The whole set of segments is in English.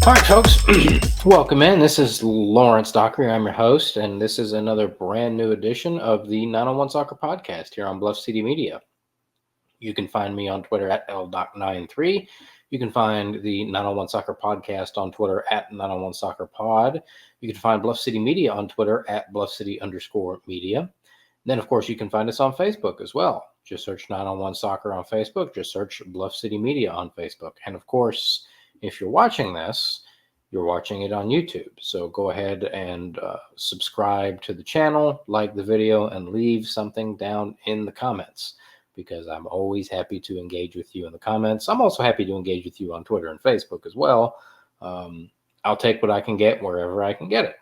All right, folks, welcome in. This is Lawrence Dockery. I'm your host, and this is another brand new edition of the 901 Soccer Podcast here on Bluff City Media. You can find me on Twitter at LDoc93. You can find the 901 Soccer Podcast on Twitter at 901 Soccer Pod. You can find Bluff City Media on Twitter at Bluff City_media. Then, of course, you can find us on Facebook as well. Just search 901 Soccer on Facebook. Just search Bluff City Media on Facebook. And, of course, if you're watching this, you're watching it on YouTube. So go ahead and subscribe to the channel, like the video, and leave something down in the comments because I'm always happy to engage with you in the comments. I'm also happy to engage with you on Twitter and Facebook as well. I'll take what I can get wherever I can get it.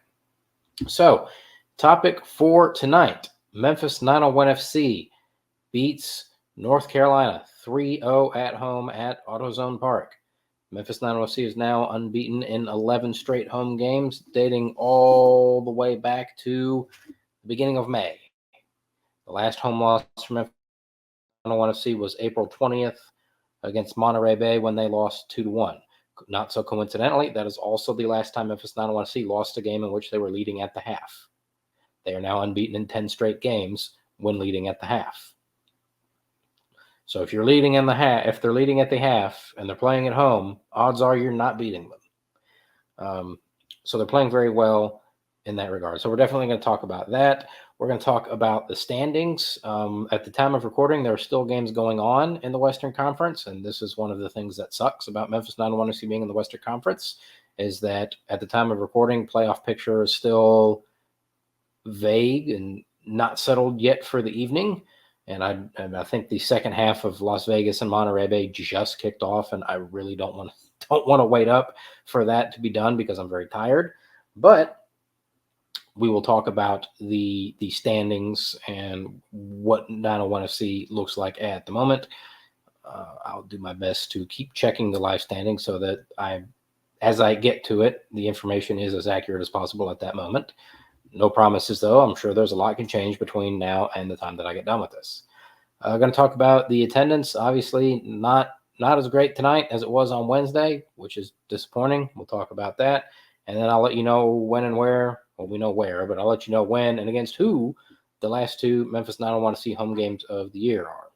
So, topic for tonight, Memphis 901 FC beats North Carolina 3-0 at home at AutoZone Park. Memphis 901 FC is now unbeaten in 11 straight home games, dating all the way back to the beginning of May. The last home loss for Memphis 901 FC was April 20th against Monterey Bay when they lost 2-1. Not so coincidentally, that is also the last time Memphis 901 FC lost a game in which they were leading at the half. They are now unbeaten in 10 straight games when leading at the half. So if you're leading in the half, if they're leading at the half and they're playing at home, odds are you're not beating them. So they're playing very well in that regard. So we're definitely going to talk about that. We're going to talk about the standings. At the time of recording, there are still games going on in the Western Conference, and this is one of the things that sucks about Memphis 901 FC being in the Western Conference, is that at the time of recording, playoff picture is still vague and not settled yet for the evening. And I think the second half of Las Vegas and Monterey Bay just kicked off, and I really don't want to wait up for that to be done because I'm very tired. But we will talk about the standings and what 901 FC looks like at the moment. I'll do my best to keep checking the live standings so that as I get to it, the information is as accurate as possible at that moment. No promises, though. I'm sure there's a lot can change between now and the time that I get done with this. I'm going to talk about the attendance. Obviously, not as great tonight as it was on Wednesday, which is disappointing. We'll talk about that. And then I'll let you know when and where. Well, we know where, but I'll let you know when and against who the last two Memphis 901 FC home games of the year are.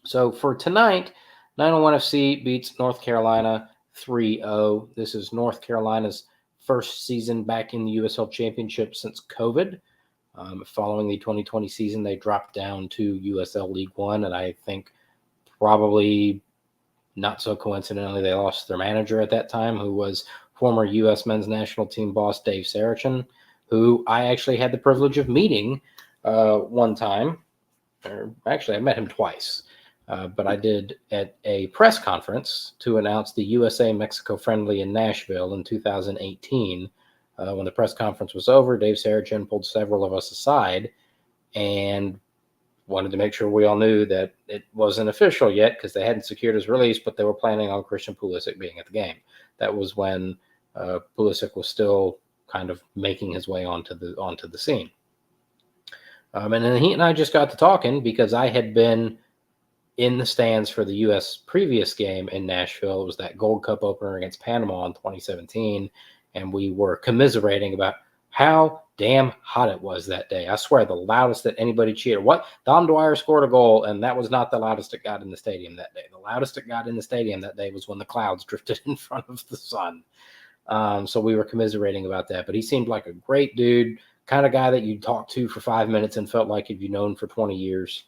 So for tonight, 901 FC beats North Carolina 3-0. This is North Carolina's first season back in the USL Championship since COVID. Following the 2020 season, they dropped down to USL League One, and I think probably not so coincidentally, they lost their manager at that time, who was former U.S. men's national team boss Dave Saracen, who I actually had the privilege of meeting one time. Or actually, I met him twice. But I did at a press conference to announce the USA-Mexico friendly in Nashville in 2018. When the press conference was over, Dave Saracen pulled several of us aside and wanted to make sure we all knew that it wasn't official yet because they hadn't secured his release, but they were planning on Christian Pulisic being at the game. That was when Pulisic was still kind of making his way onto the scene. And then he and I just got to talking because I had been in the stands for the U.S. previous game in Nashville. It was that Gold Cup opener against Panama in 2017, and we were commiserating about how damn hot it was that day. I swear, the loudest that anybody cheered. What? Dom Dwyer scored a goal, and that was not the loudest it got in the stadium that day. The loudest it got in the stadium that day was when the clouds drifted in front of the sun. So we were commiserating about that, but he seemed like a great dude, kind of guy that you'd talk to for 5 minutes and felt like you'd known for 20 years.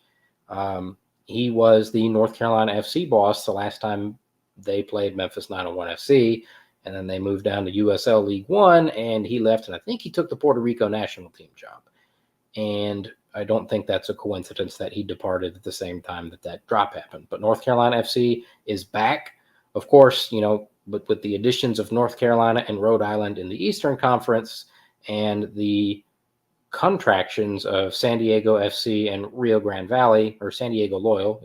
He was the North Carolina FC boss the last time they played Memphis 901 FC, and then they moved down to USL League One, and he left, and I think he took the Puerto Rico national team job. And I don't think that's a coincidence that he departed at the same time that drop happened. But North Carolina FC is back. Of course, but with the additions of North Carolina and Rhode Island in the Eastern Conference and the contractions of San Diego FC and Rio Grande Valley, or San Diego Loyal,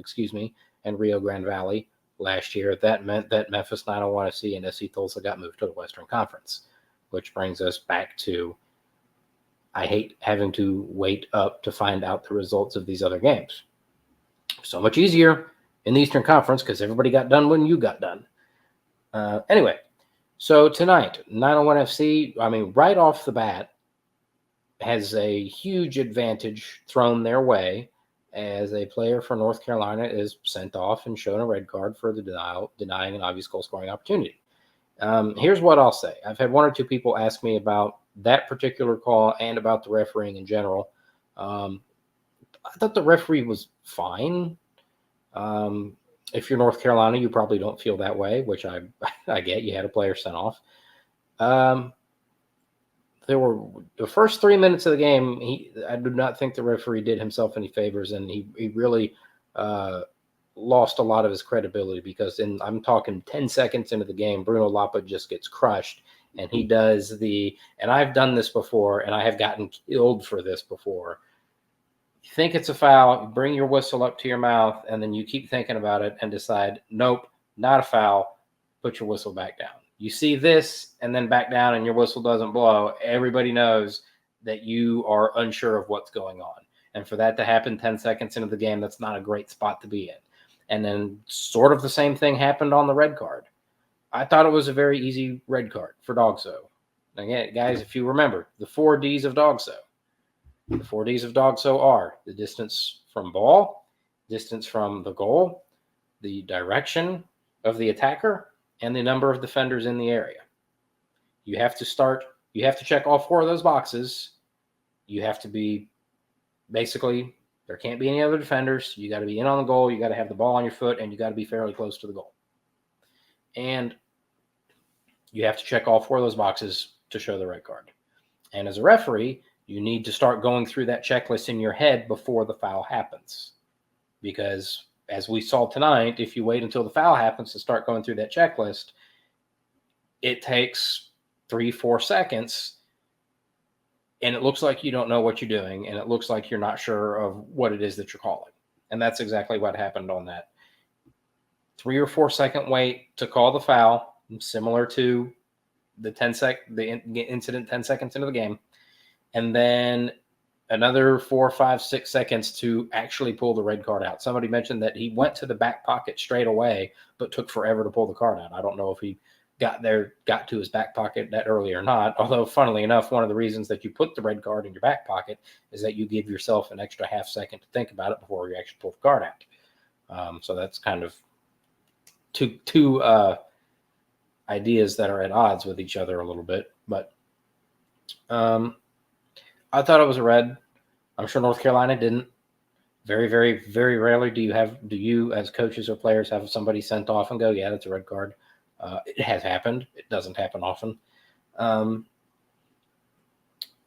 and Rio Grande Valley last year, that meant that Memphis 901 FC and SC Tulsa got moved to the Western Conference, which brings us back to, I hate having to wait up to find out the results of these other games. So much easier in the Eastern Conference because everybody got done when you got done. Anyway, So tonight, 901 FC, I mean, right off the bat, has a huge advantage thrown their way as a player for North Carolina is sent off and shown a red card for the denying an obvious goal scoring opportunity. Here's what I'll say. I've had one or two people ask me about that particular call and about the refereeing in general. Um, I thought the referee was fine. Um, if you're North Carolina, you probably don't feel that way, which I get. You had a player sent off. Um, there were the first 3 minutes of the game. I do not think the referee did himself any favors, and he really uh, lost a lot of his credibility because I'm talking 10 seconds into the game, Bruno Lapa just gets crushed, and he does and I've done this before, and I have gotten killed for this before. You think it's a foul, you bring your whistle up to your mouth, and then you keep thinking about it and decide, nope, not a foul, put your whistle back down. You see this and then back down and your whistle doesn't blow, everybody knows that you are unsure of what's going on. And for that to happen 10 seconds into the game, that's not a great spot to be in. And then sort of the same thing happened on the red card. I thought it was a very easy red card for Dogso. Again, guys, if you remember, the 4 Ds of Dogso. The 4 Ds of Dogso are the distance from ball, distance from the goal, the direction of the attacker, and the number of defenders in the area. You have to check all 4 of those boxes. You have to be basically, there can't be any other defenders. You got to be in on the goal. You got to have the ball on your foot, and you got to be fairly close to the goal. And you have to check all 4 of those boxes to show the red card. And as a referee, you need to start going through that checklist in your head before the foul happens. Because as we saw tonight, if you wait until the foul happens to start going through that checklist, it takes 3-4 seconds, and it looks like you don't know what you're doing, and it looks like you're not sure of what it is that you're calling. And that's exactly what happened on that 3 or 4 second wait to call the foul, similar to the incident 10 seconds into the game, and then another 4, 5, 6 seconds to actually pull the red card out. Somebody mentioned that he went to the back pocket straight away, but took forever to pull the card out. I don't know if he got to his back pocket that early or not. Although, funnily enough, one of the reasons that you put the red card in your back pocket is that you give yourself an extra half second to think about it before you actually pull the card out. So that's kind of two ideas that are at odds with each other a little bit. But I thought it was a red. I'm sure North Carolina didn't. Very, very, very rarely do you as coaches or players have somebody sent off and go, yeah, that's a red card. It has happened. It doesn't happen often.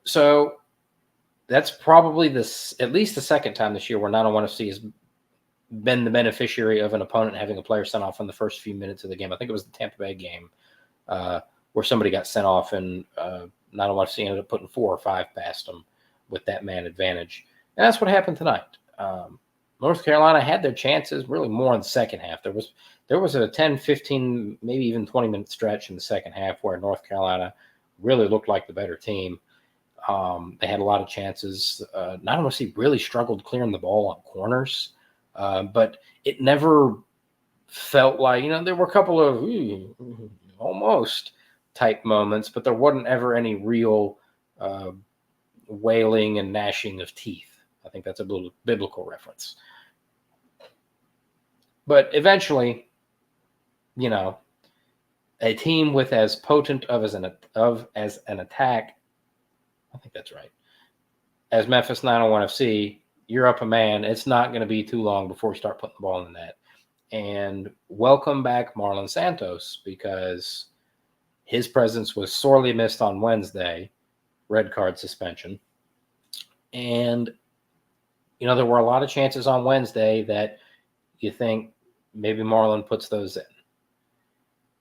So that's probably at least the second time this year where 901 FC has been the beneficiary of an opponent having a player sent off in the first few minutes of the game. I think it was the Tampa Bay game where somebody got sent off and 901 FC ended up putting 4 or 5 past them with that man advantage. And that's what happened tonight. North Carolina had their chances really more in the second half. There was a 10, 15, maybe even 20-minute stretch in the second half where North Carolina really looked like the better team. They had a lot of chances. 901 FC really struggled clearing the ball on corners, but it never felt like, there were a couple of almost type moments, but there wasn't ever any real wailing and gnashing of teeth. I think that's a biblical reference. But eventually, a team with as potent as an attack, I think that's right, as Memphis 901 FC, you're up a man. It's not going to be too long before you start putting the ball in the net. And welcome back Marlon Santos, because his presence was sorely missed on Wednesday, red card suspension. And, there were a lot of chances on Wednesday that you think maybe Marlon puts those in.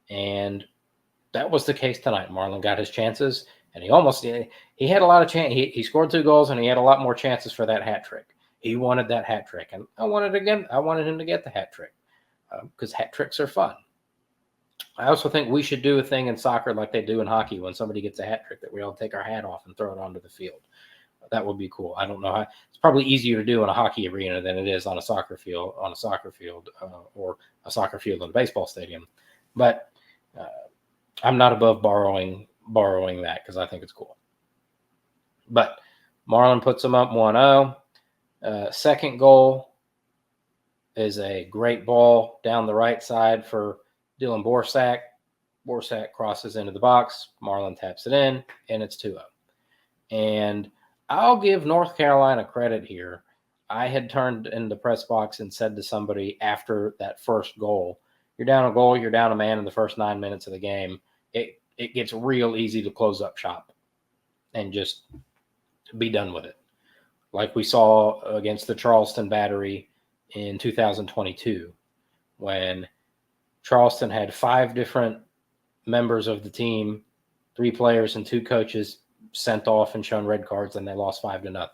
And that was the case tonight. Marlon got his chances, and he had a lot of chance. He scored 2 goals, and he had a lot more chances for that hat trick. He wanted that hat trick, and I wanted him to get the hat trick because hat tricks are fun. I also think we should do a thing in soccer like they do in hockey when somebody gets a hat trick, that we all take our hat off and throw it onto the field. That would be cool. I don't know how. It's probably easier to do in a hockey arena than it is on a soccer field, or a soccer field in a baseball stadium. But I'm not above borrowing that because I think it's cool. But Marlon puts them up 1-0. Second goal is a great ball down the right side for Dylan Borsak. Borsak crosses into the box. Marlon taps it in, and it's 2-0. And I'll give North Carolina credit here. I had turned in the press box and said to somebody after that first goal, you're down a goal, you're down a man in the first 9 minutes of the game. It gets real easy to close up shop and just be done with it. Like we saw against the Charleston Battery in 2022, when Charleston had 5 different members of the team, 3 players and 2 coaches sent off and shown red cards, and they lost 5-0.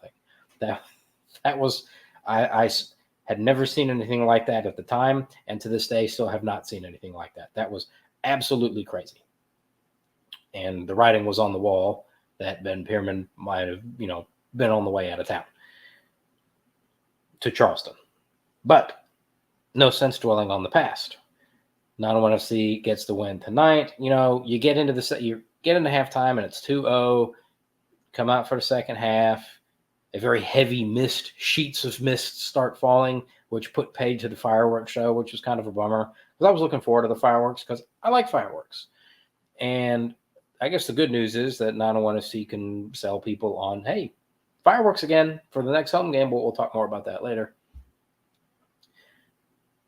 That was I had never seen anything like that at the time, and to this day still have not seen anything like that. That was absolutely crazy. And the writing was on the wall that Ben Pierman might have, been on the way out of town to Charleston. But no sense dwelling on the past. 901 FC gets the win tonight. You get into halftime and it's 2-0. Come out for the second half. A very heavy sheets of mist start falling, which put paid to the fireworks show, which was kind of a bummer because I was looking forward to the fireworks because I like fireworks. And I guess the good news is that 901 FC can sell people on, hey, fireworks again for the next home game, but we'll talk more about that later.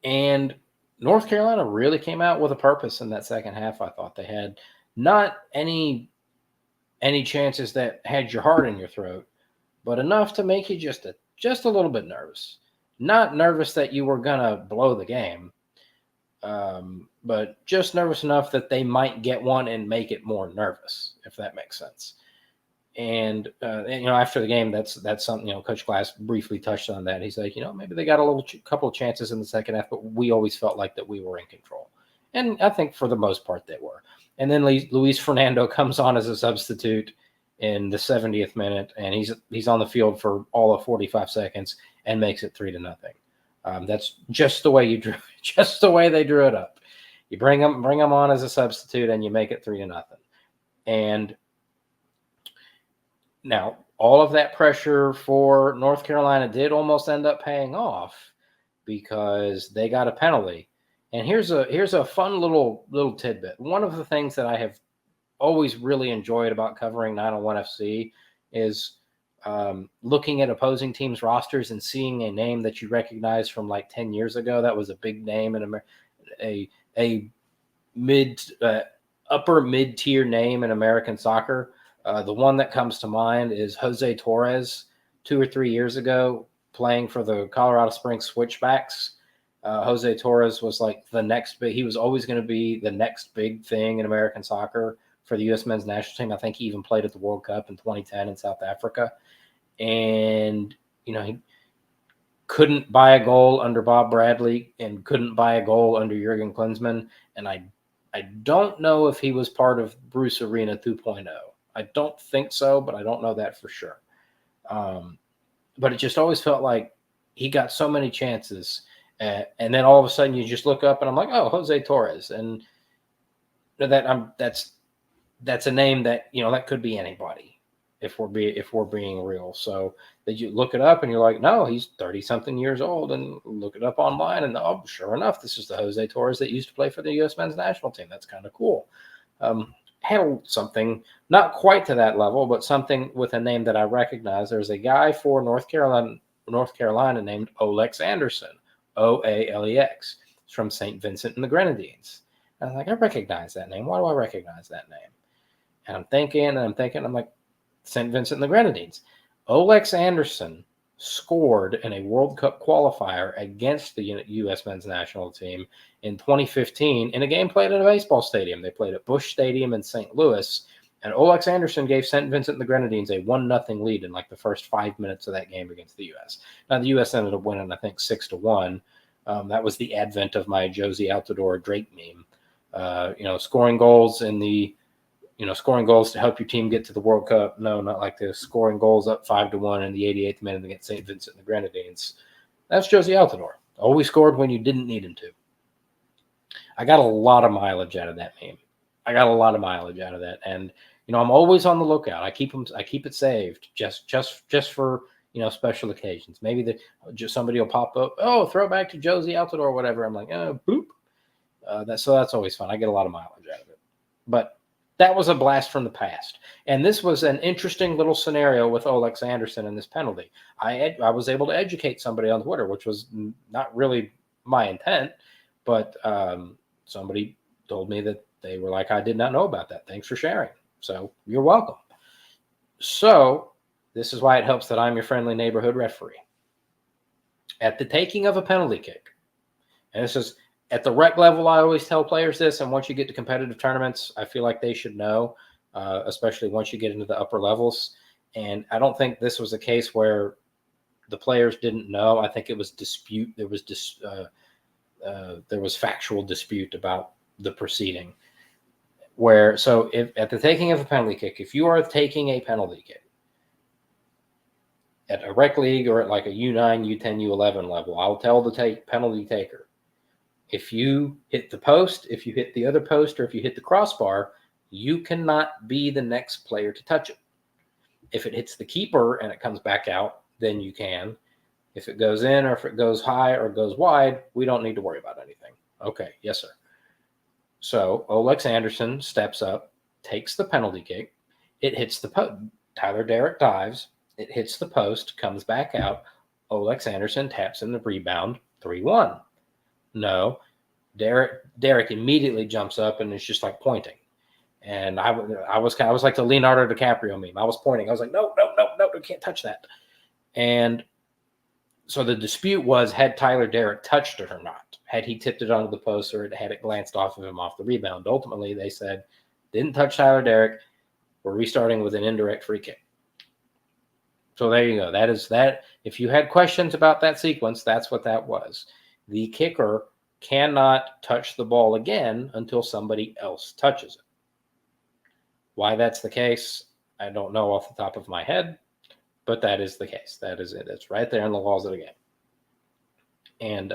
And North Carolina really came out with a purpose in that second half. I thought they had not any chances that had your heart in your throat, but enough to make you just a little bit nervous. Not nervous that you were gonna blow the game, but just nervous enough that they might get one and make it more nervous, if that makes sense. And after the game, that's something, Coach Glass briefly touched on that. He's like, maybe they got a couple of chances in the second half, but we always felt like that we were in control. And I think for the most part they were. And then Luis Fernando comes on as a substitute in the 70th minute, and he's on the field for all of 45 seconds and makes it 3-0. That's just the way they drew it up. You bring them on as a substitute, and you make it 3-0. And now, all of that pressure for North Carolina did almost end up paying off because they got a penalty. And here's a fun little tidbit. One of the things that I have always really enjoyed about covering 901 FC is looking at opposing teams' rosters and seeing a name that you recognize from like 10 years ago. That was a big name in a upper mid-tier name in American soccer. The one that comes to mind is Jose Torres, 2 or 3 years ago, playing for the Colorado Springs Switchbacks. Jose Torres was like he was always going to be the next big thing in American soccer for the U.S. men's national team. I think he even played at the World Cup in 2010 in South Africa. And, he couldn't buy a goal under Bob Bradley and couldn't buy a goal under Jurgen Klinsmann. And I don't know if he was part of Bruce Arena 2.0. I don't think so, but I don't know that for sure. But it just always felt like he got so many chances. And then all of a sudden you just look up and I'm like, oh, Jose Torres. And that's a name that, that could be anybody if we're being real. So that you look it up and you're like, no, he's 30-something years old, and look it up online and sure enough, this is the Jose Torres that used to play for the U.S. men's national team. That's kind of cool. Handled something not quite to that level, but something with a name that I recognize. There's a guy for North Carolina named Olex Anderson, Oalex. He's from St. Vincent and the Grenadines. And I'm like, I recognize that name. Why do I recognize that name? And I'm thinking, I'm like, St. Vincent and the Grenadines. Olex Anderson scored in a World Cup qualifier against the U.S. men's national team in 2015 in a game played at a baseball stadium. They played at Busch Stadium in St. Louis, and Olex Anderson gave St. Vincent and the Grenadines a 1-0 lead in like the first 5 minutes of that game against the U.S. Now, the U.S. ended up winning, I think, 6-1. That was the advent of my Josie Altidore Drake meme. Scoring goals scoring goals to help your team get to the World Cup. No, not like this. Scoring goals up 5-1 in the 88th minute against St. Vincent and the Grenadines. That's Josie Altidore. Always scored when you didn't need him to. I got a lot of mileage out of that meme. I got a lot of mileage out of that, and I'm always on the lookout. I keep it saved just for special occasions. Maybe just somebody will pop up. Oh, throwback to Josie Altidore or whatever. I'm like, oh, boop. That's always fun. I get a lot of mileage out of it. But that was a blast from the past, and this was an interesting little scenario with Olex Anderson and this penalty. I was able to educate somebody on Twitter, which was not really my intent, but somebody told me that they were like, I did not know about that. Thanks for sharing. So you're welcome. So this is why it helps that I'm your friendly neighborhood referee. At the taking of a penalty kick, and this is at the rec level, I always tell players this, and once you get to competitive tournaments, I feel like they should know, especially once you get into the upper levels. And I don't think this was a case where the players didn't know. I think it was dispute. There was factual dispute about the proceeding. So if at the taking of a penalty kick, if you are taking a penalty kick at a rec league or at like a U9, U10, U11 level, I'll tell the penalty taker, if you hit the post, if you hit the other post, or if you hit the crossbar, you cannot be the next player to touch it. If it hits the keeper and it comes back out, then you can. If it goes in or if it goes high or goes wide, we don't need to worry about anything. Okay, yes, sir. So Olex Anderson steps up, takes the penalty kick. It hits the post. Tyler Derrick dives. It hits the post, comes back out. Olex Anderson taps in the rebound, 3-1. No, Derrick immediately jumps up and is just like pointing. And I was like the Leonardo DiCaprio meme. I was pointing. I was like, no, you can't touch that. And so the dispute was, had Tyler Derrick touched it or not? Had he tipped it onto the post or had it glanced off of him off the rebound? Ultimately, they said, didn't touch Tyler Derrick. We're restarting with an indirect free kick. So there you go. That is that. If you had questions about that sequence, that's what that was. The kicker cannot touch the ball again until somebody else touches it. Why that's the case, I don't know off the top of my head, but that is the case. That is it. It's right there in the laws of the game. And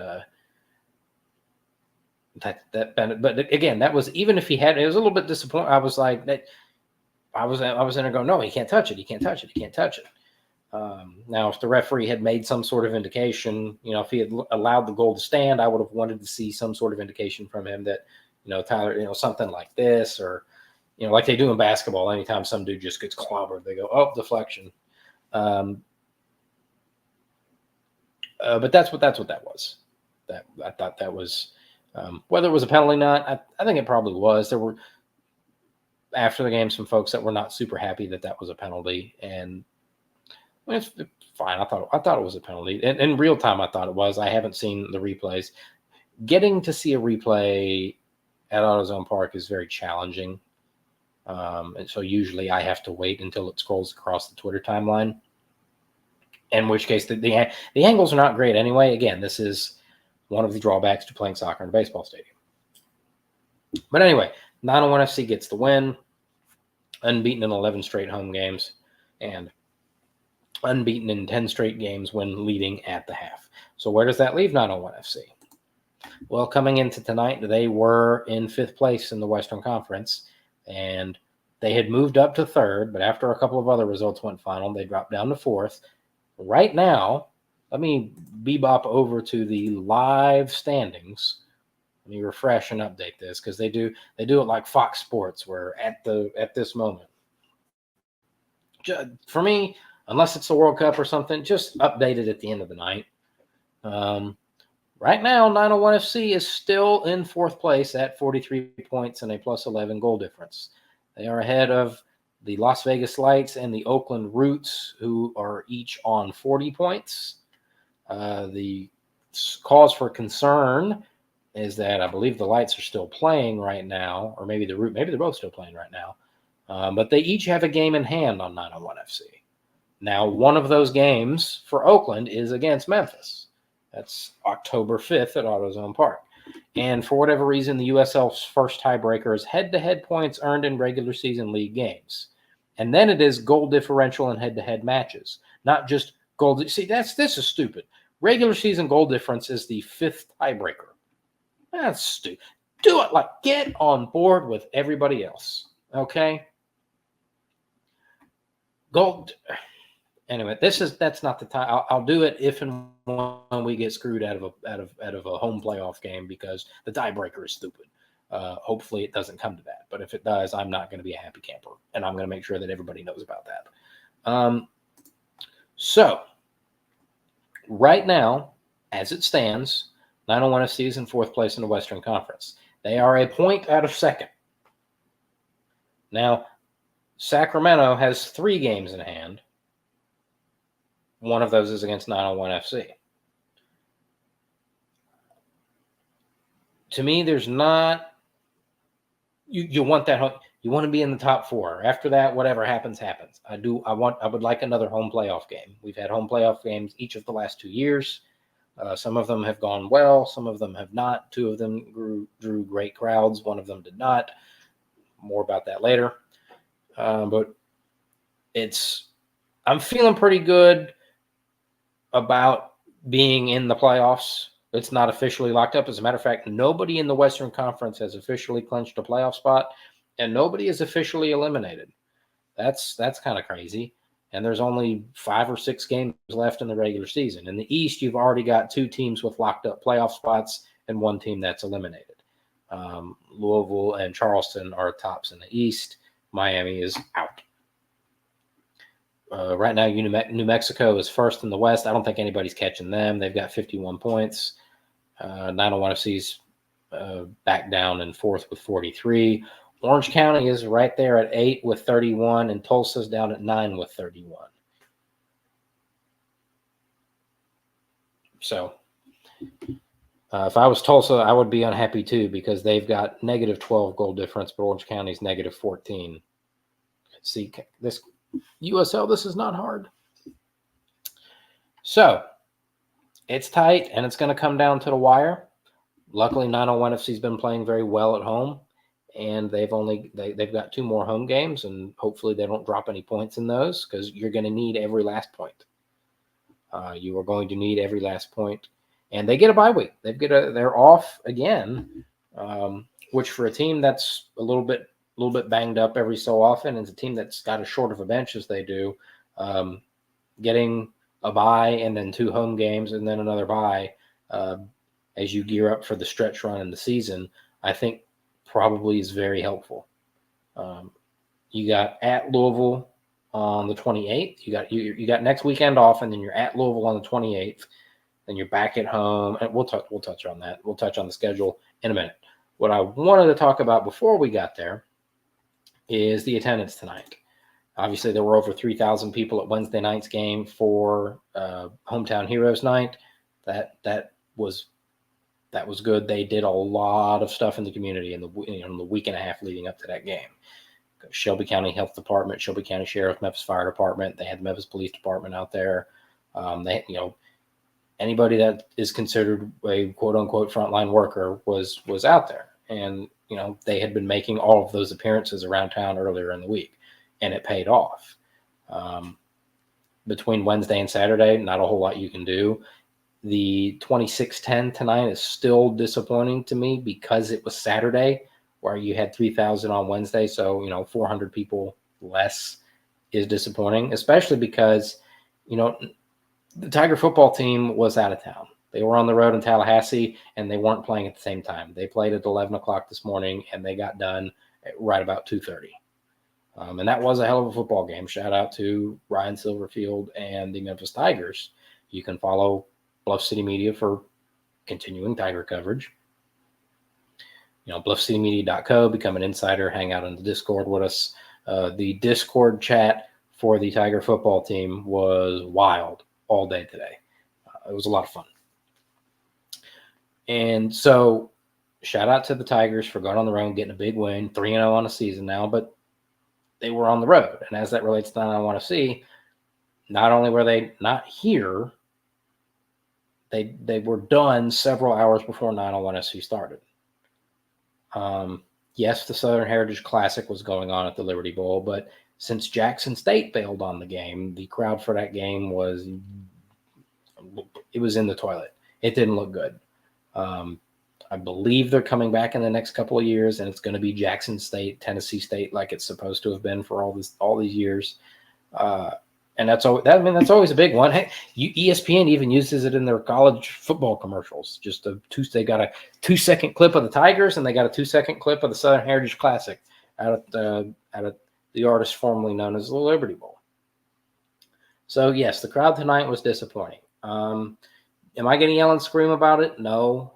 but again, that was, even if he had, it was a little bit disappointing. I was like, I was in there going, no, he can't touch it. He can't touch it. He can't touch it. Now, if the referee had made some sort of indication, if he had allowed the goal to stand, I would have wanted to see some sort of indication from him that, Tyler, something like this, or, like they do in basketball. Anytime some dude just gets clobbered, they go, oh, deflection. But that's what that was. I thought that was, whether it was a penalty or not, I think it probably was. There were, after the game, some folks that were not super happy that was a penalty, and it's fine. I thought it was a penalty. In real time, I thought it was. I haven't seen the replays. Getting to see a replay at AutoZone Park is very challenging. And so usually I have to wait until it scrolls across the Twitter timeline. In which case, the angles are not great anyway. Again, this is one of the drawbacks to playing soccer in a baseball stadium. But anyway, 901 FC gets the win. Unbeaten in 11 straight home games. And unbeaten in 10 straight games when leading at the half. So where does that leave 901 FC? Well, coming into tonight, they were in 5th place in the Western Conference, and they had moved up to 3rd, but after a couple of other results went final, they dropped down to 4th. Right now, let me bebop over to the live standings. Let me refresh and update this, because they do it like Fox Sports, where at this moment, for me, unless it's the World Cup or something, just update it at the end of the night. Right now, 901 FC is still in 4th place at 43 points and a plus 11 goal difference. They are ahead of the Las Vegas Lights and the Oakland Roots, who are each on 40 points. The cause for concern is that I believe the Lights are still playing right now, or maybe they're both still playing right now. But they each have a game in hand on 901 FC. Now, one of those games for Oakland is against Memphis. That's October 5th at AutoZone Park. And for whatever reason, the USL's first tiebreaker is head-to-head points earned in regular season league games. And then it is goal differential in head-to-head matches, not just goal. See, this is stupid. Regular season goal difference is the 5th tiebreaker. That's stupid. Do it. Like, get on board with everybody else. Okay. Go. Anyway, that's not the time. I'll do it if and when we get screwed out of a home playoff game because the tiebreaker is stupid. Hopefully, it doesn't come to that. But if it does, I'm not going to be a happy camper, and I'm going to make sure that everybody knows about that. So right now, as it stands, 901 FC is in fourth place in the Western Conference. They are a point out of second. Now, Sacramento has 3 games in hand. One of those is against 901 FC. To me, there's not. You want that. You want to be in the top 4. After that, whatever happens, happens. I would like another home playoff game. We've had home playoff games each of the last 2 years. Some of them have gone well. Some of them have not. 2 of them drew great crowds. One of them did not. More about that later. But I'm feeling pretty good about being in the playoffs. It's not officially locked up. As a matter of fact, nobody in the Western Conference has officially clinched a playoff spot, and nobody is officially eliminated. That's kind of crazy. And there's only 5 or 6 games left in the regular season. In the East, you've already got 2 teams with locked up playoff spots and 1 team that's eliminated. Louisville and Charleston are tops in the East. Miami is out. Right now, New Mexico is first in the West. I don't think anybody's catching them. They've got 51 points. 901 FC's back down in fourth with 43. Orange County is right there at 8 with 31, and Tulsa's down at 9 with 31. So if I was Tulsa, I would be unhappy too because they've got negative 12 goal difference, but Orange County's negative 14. See, this USL, this is not hard. So it's tight, and it's going to come down to the wire. Luckily, 901 FC's been playing very well at home, and they've got 2 more home games, and hopefully they don't drop any points in those because you're going to need every last point. You are going to need every last point, and they get a bye week. They're off again, which for a team that's a little bit banged up every so often, and it's a team that's got as short of a bench as they do, getting a bye and then 2 home games and then another bye as you gear up for the stretch run in the season, I think probably is very helpful. You got at Louisville on the 28th. You got next weekend off, and then you're at Louisville on the 28th. Then you're back at home, and we'll touch on that. We'll touch on the schedule in a minute. What I wanted to talk about before we got there is the attendance tonight. Obviously, there were over 3,000 people at Wednesday night's game for Hometown Heroes Night. That was good. They did a lot of stuff in the community in the week and a half leading up to that game. Shelby County Health Department, Shelby County Sheriff, Memphis Fire Department. They had the Memphis Police Department out there. Anybody that is considered a quote unquote frontline worker was out there, and they had been making all of those appearances around town earlier in the week, and it paid off. Between Wednesday and Saturday, not a whole lot you can do. The 26-10 tonight is still disappointing to me because it was Saturday, where you had 3,000 on Wednesday. So, 400 people less is disappointing, especially because, the Tiger football team was out of town. They were on the road in Tallahassee, and they weren't playing at the same time. They played at 11 o'clock this morning, and they got done at right about 2:30. And that was a hell of a football game. Shout out to Ryan Silverfield and the Memphis Tigers. You can follow Bluff City Media for continuing Tiger coverage. BluffCityMedia.co, become an insider, hang out on the Discord with us. The Discord chat for the Tiger football team was wild all day today. It was a lot of fun. And so shout out to the Tigers for going on the road, getting a big win, 3-0 on the season now, but they were on the road. And as that relates to 901 FC, not only were they not here, they were done several hours before 901 FC started. Yes, the Southern Heritage Classic was going on at the Liberty Bowl, but since Jackson State bailed on the game, the crowd for that game was in the toilet. It didn't look good. I believe they're coming back in the next couple of years, and it's going to be Jackson State, Tennessee State, like it's supposed to have been for all these years. And that's always a big one. Hey, ESPN even uses it in their college football commercials. They got a 2-second clip of the Tigers, and they got a 2-second clip of the Southern Heritage Classic out of the artist formerly known as the Liberty Bowl. So yes, the crowd tonight was disappointing. Am I going to yell and scream about it? No.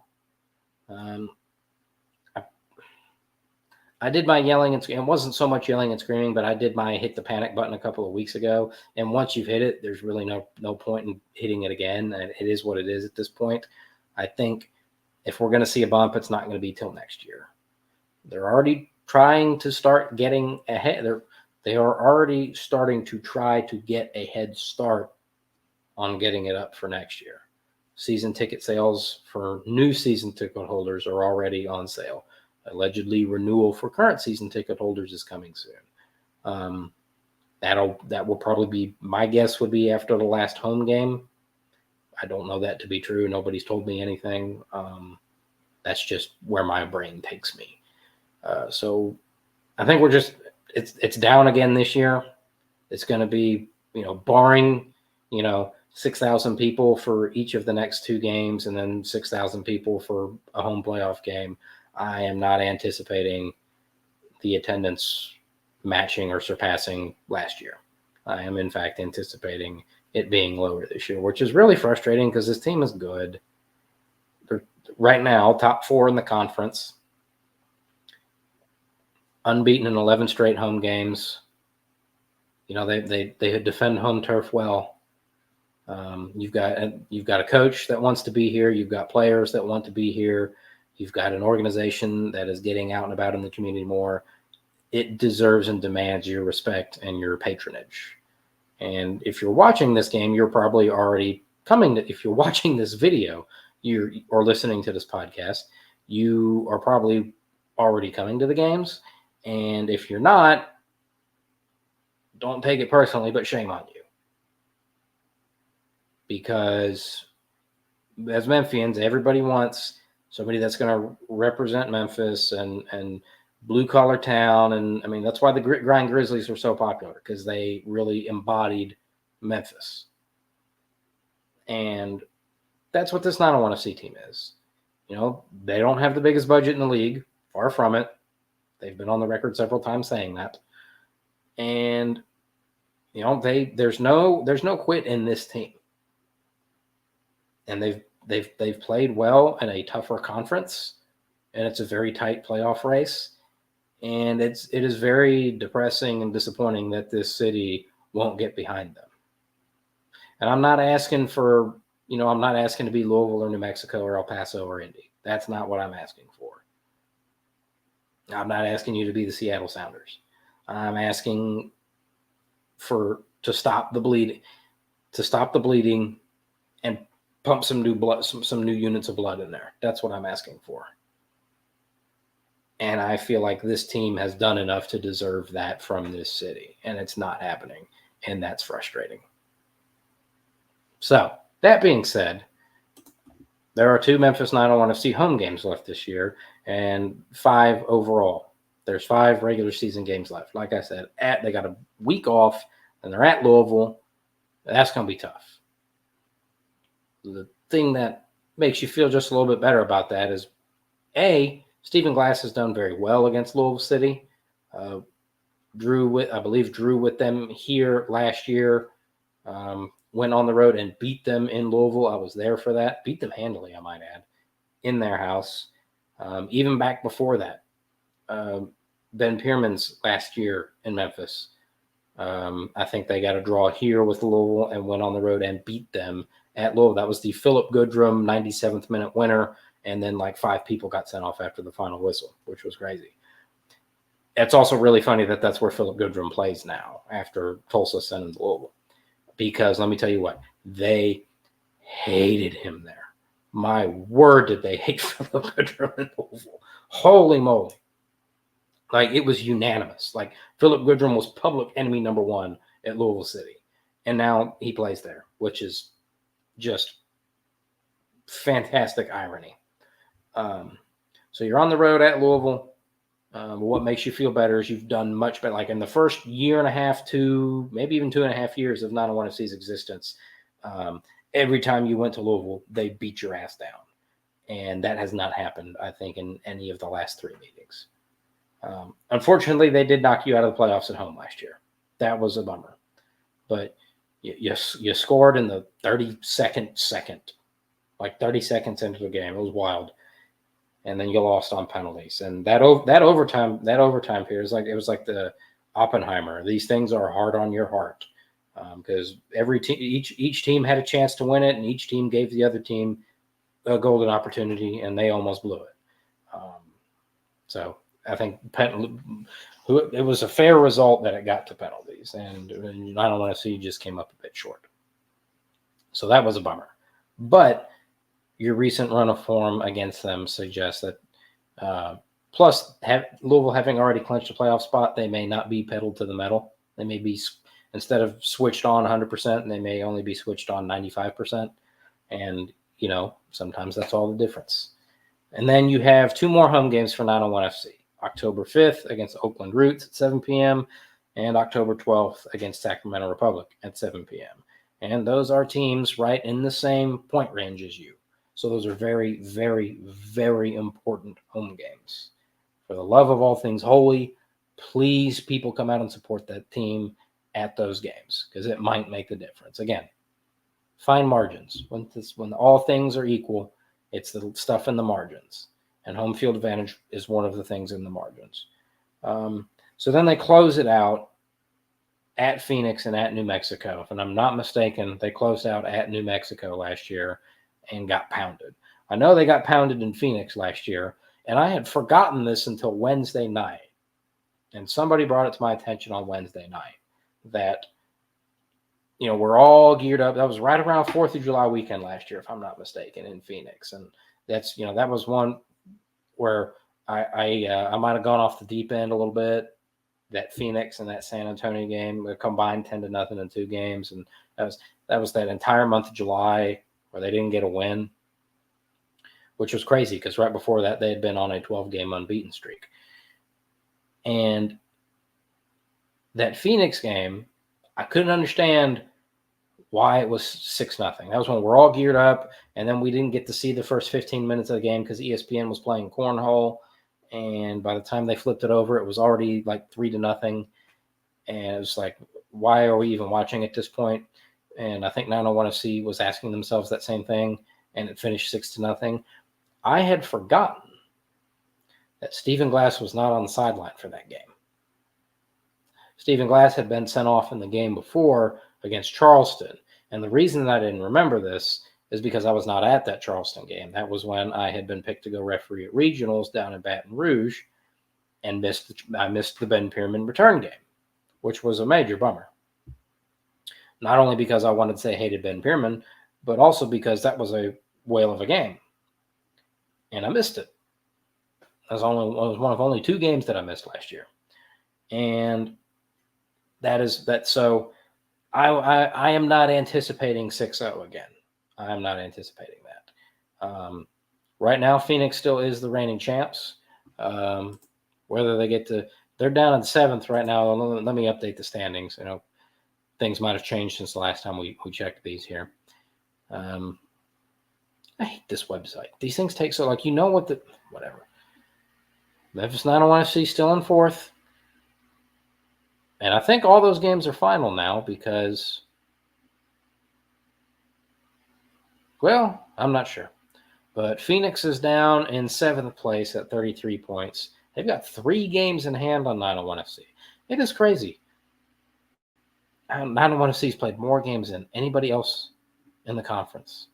I did my yelling and it wasn't so much yelling and screaming, but I did my hit the panic button a couple of weeks ago. And once you've hit it, there's really no point in hitting it again. And it is what it is at this point. I think if we're going to see a bump, it's not going to be till next year. They're already trying to start getting ahead. They are already starting to try to get a head start on getting it up for next year. Season ticket sales for new season ticket holders are already on sale. Allegedly, renewal for current season ticket holders is coming soon. That will probably be, my guess would be after the last home game. I don't know that to be true. Nobody's told me anything. That's just where my brain takes me. So I think it's down again this year. It's going to be, barring, 6,000 people for each of the next 2 games and then 6,000 people for a home playoff game. I am not anticipating the attendance matching or surpassing last year. I am, in fact, anticipating it being lower this year, which is really frustrating because this team is good. They're right now top 4 in the conference, unbeaten in 11 straight home games. They defend home turf well. You've got a coach that wants to be here. You've got players that want to be here. You've got an organization that is getting out and about in the community more. It deserves and demands your respect and your patronage. And if you're watching this game, you're probably already if you're watching this video, or listening to this podcast, you are probably already coming to the games. And if you're not, don't take it personally, but shame on you. Because as Memphians, everybody wants somebody that's going to represent Memphis and blue-collar town. And, that's why the Grit Grind Grizzlies were so popular, because they really embodied Memphis. And that's what this 901FC team is. They don't have the biggest budget in the league. Far from it. They've been on the record several times saying that. And, there's no quit in this team. And they've played well in a tougher conference, and it's a very tight playoff race. And it is very depressing and disappointing that this city won't get behind them. And I'm not asking for, I'm not asking to be Louisville or New Mexico or El Paso or Indy. That's not what I'm asking for. I'm not asking you to be the Seattle Sounders. I'm asking to stop the bleeding and pump some new blood, some new units of blood in there. That's what I'm asking for. And I feel like this team has done enough to deserve that from this city, and it's not happening, and that's frustrating. So, that being said, there are 2 Memphis 901FC home games left this year, and 5 overall. There's 5 regular season games left. Like I said, they got a week off, and they're at Louisville. That's going to be tough. The thing that makes you feel just a little bit better about that is, Stephen Glass has done very well against Louisville City. Drew with them here last year. Went on the road and beat them in Louisville. I was there for that. Beat them handily, I might add, in their house. Even back before that, Ben Pierman's last year in Memphis. I think they got a draw here with Louisville and went on the road and beat them at Louisville. That was the Philip Goodrum 97th minute winner, and then 5 people got sent off after the final whistle, which was crazy. It's also really funny that that's where Philip Goodrum plays now after Tulsa sent him to Louisville, because let me tell you what, they hated him there. My word, did they hate Philip Goodrum in Louisville. Holy moly. It was unanimous. Philip Goodrum was public enemy number 1 at Louisville City. And now he plays there, which is just fantastic irony. So you're on the road at Louisville. What makes you feel better is you've done much better. Like in the first year and a half to maybe even 2.5 years of 901FC's existence, um, every time you went to Louisville, they beat your ass down. And that has not happened, I think, in any of the last three meetings. Unfortunately, they did knock you out of the playoffs at home last year. That was a bummer. But you scored in the 32nd second, like 30 seconds into the game. It was wild. And then you lost on penalties. And that overtime period is like it was like the Oppenheimer. These things are hard on your heart because each team had a chance to win it, and each team gave the other team a golden opportunity, and they almost blew it. So I think it was a fair result that it got to penalties, and I don't want to see just came up a bit short. So that was a bummer. But your recent run of form against them suggests that, plus Louisville having already clinched a playoff spot, they may not be pedaled to the metal. They may be, instead of switched on 100%, they may only be switched on 95%. And, sometimes that's all the difference. And then you have two more home games for 901FC. October 5th against Oakland Roots at 7 p.m. and October 12th against Sacramento Republic at 7 p.m. And those are teams right in the same point range as you. So those are very, very, very important home games. For the love of all things holy, please, people, come out and support that team at those games because it might make the difference. Again, fine margins. When all things are equal, it's the stuff in the margins. And home field advantage is one of the things in the margins. So then they close it out at Phoenix and at New Mexico. If I'm not mistaken, they closed out at New Mexico last year and got pounded. I know they got pounded in Phoenix last year, and I had forgotten this until Wednesday night. And somebody brought it to my attention on Wednesday night that, we're all geared up. That was right around 4th of July weekend last year, if I'm not mistaken, in Phoenix. And that's, that was one where I might have gone off the deep end a little bit. That Phoenix and that San Antonio game combined 10-0 in two games. And that was that entire month of July where they didn't get a win, which was crazy because right before that, they had been on a 12-game unbeaten streak. And that Phoenix game, I couldn't understand why it was 6-0. That was when we're all geared up, and then we didn't get to see the first 15 minutes of the game because ESPN was playing cornhole, and by the time they flipped it over, it was already like 3-0, and it was like, why are we even watching at this point? And I think 901FC was asking themselves that same thing, and it finished 6-0. I had forgotten that Stephen Glass was not on the sideline for that game. Stephen Glass had been sent off in the game before against Charleston. And the reason that I didn't remember this is because I was not at that Charleston game. That was when I had been picked to go referee at regionals down in Baton Rouge and I missed the Ben Pierman return game, which was a major bummer. Not only because I wanted to say I hated Ben Pierman, but also because that was a whale of a game. And I missed it. It was one of only two games that I missed last year. And so I am not anticipating 6-0 again. I am not anticipating that. Right now, Phoenix still is the reigning champs. Whether they get to, they're down in 7th right now. Let me update the standings. Things might have changed since the last time we checked these here. I hate this website. These things take so, whatever. Memphis 901FC still in 4th. And I think all those games are final now because, well, I'm not sure. But Phoenix is down in 7th place at 33 points. They've got 3 games in hand on 901FC. It is crazy. 901FC's played more games than anybody else in the conference.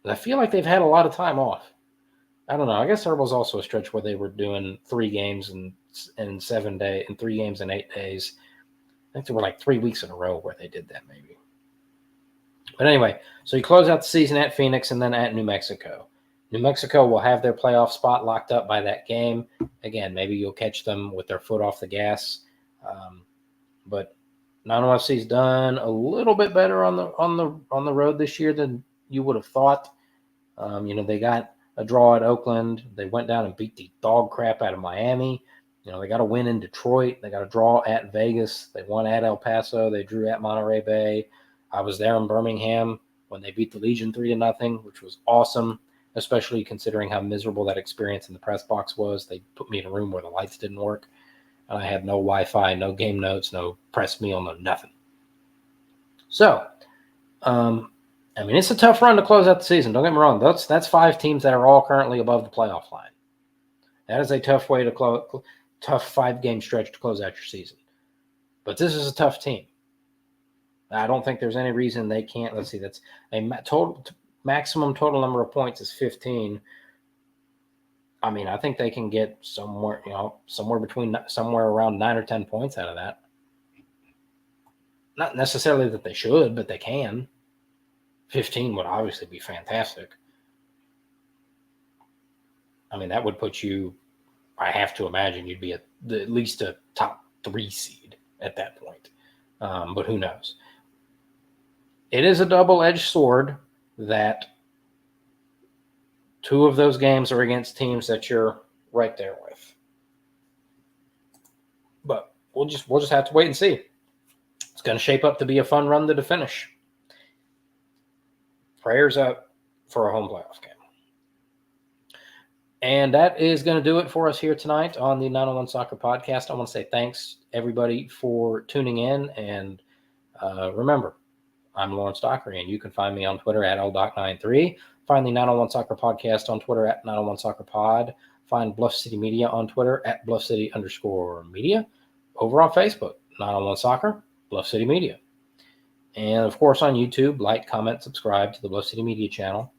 And I feel like they've had a lot of time off. I don't know. I guess there was also a stretch where they were doing 3 games in 7 days, and 3 games in 8 days. I think there were like 3 weeks in a row where they did that, maybe. But anyway, so you close out the season at Phoenix and then at New Mexico. New Mexico will have their playoff spot locked up by that game. Again, maybe you'll catch them with their foot off the gas. But 901FC's done a little bit better on the road this year than you would have thought. They got a draw at Oakland. They went down and beat the dog crap out of Miami. They got a win in Detroit. They got a draw at Vegas. They won at El Paso. They drew at Monterey Bay. I was there in Birmingham when they beat the Legion 3-0, which was awesome, especially considering how miserable that experience in the press box was. They put me in a room where the lights didn't work, and I had no Wi-Fi, no game notes, no press meal, no nothing. So, it's a tough run to close out the season. Don't get me wrong. That's 5 teams that are all currently above the playoff line. That is a tough way to tough 5-game stretch to close out your season. But this is a tough team. I don't think there's any reason they can't. Let's see. That's a maximum total number of points is 15. I think they can get somewhere around 9 or 10 points out of that. Not necessarily that they should, but they can. 15 would obviously be fantastic. That would put you, I have to imagine you'd be at least a top 3 seed at that point. But who knows? It is a double-edged sword that 2 of those games are against teams that you're right there with. But we'll just have to wait and see. It's going to shape up to be a fun run to the finish. Prayers up for a home playoff game. And that is going to do it for us here tonight on the 901 Soccer Podcast. I want to say thanks, everybody, for tuning in. And remember, I'm Lawrence Dockery, and you can find me on Twitter at LDoc93. Find the 901 Soccer Podcast on Twitter at 901 Soccer Pod. Find Bluff City Media on Twitter at Bluff City_media. Over on Facebook, 901 Soccer, Bluff City Media. And, of course, on YouTube, like, comment, subscribe to the Bluff City Media channel.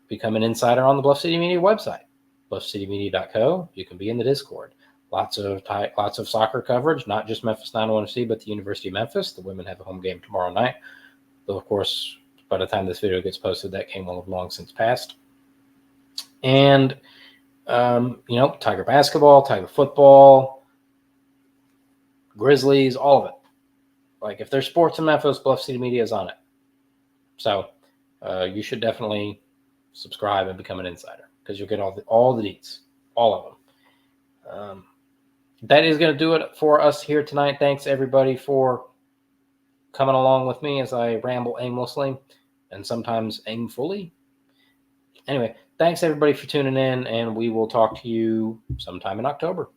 Become an insider on the Bluff City Media website, bluffcitymedia.co. You can be in the Discord. Lots of soccer coverage, not just Memphis 901 FC, but the University of Memphis. The women have a home game tomorrow night. Though, of course, by the time this video gets posted, that game will have long since passed. And, Tiger basketball, Tiger football, Grizzlies, all of it. Like, if there's sports in Memphis, Bluff City Media is on it. So you should definitely subscribe and become an insider because you'll get all the deets, all of them. That is going to do it for us here tonight. Thanks, everybody, for coming along with me as I ramble aimlessly and sometimes aimfully. Anyway, thanks, everybody, for tuning in, and we will talk to you sometime in October.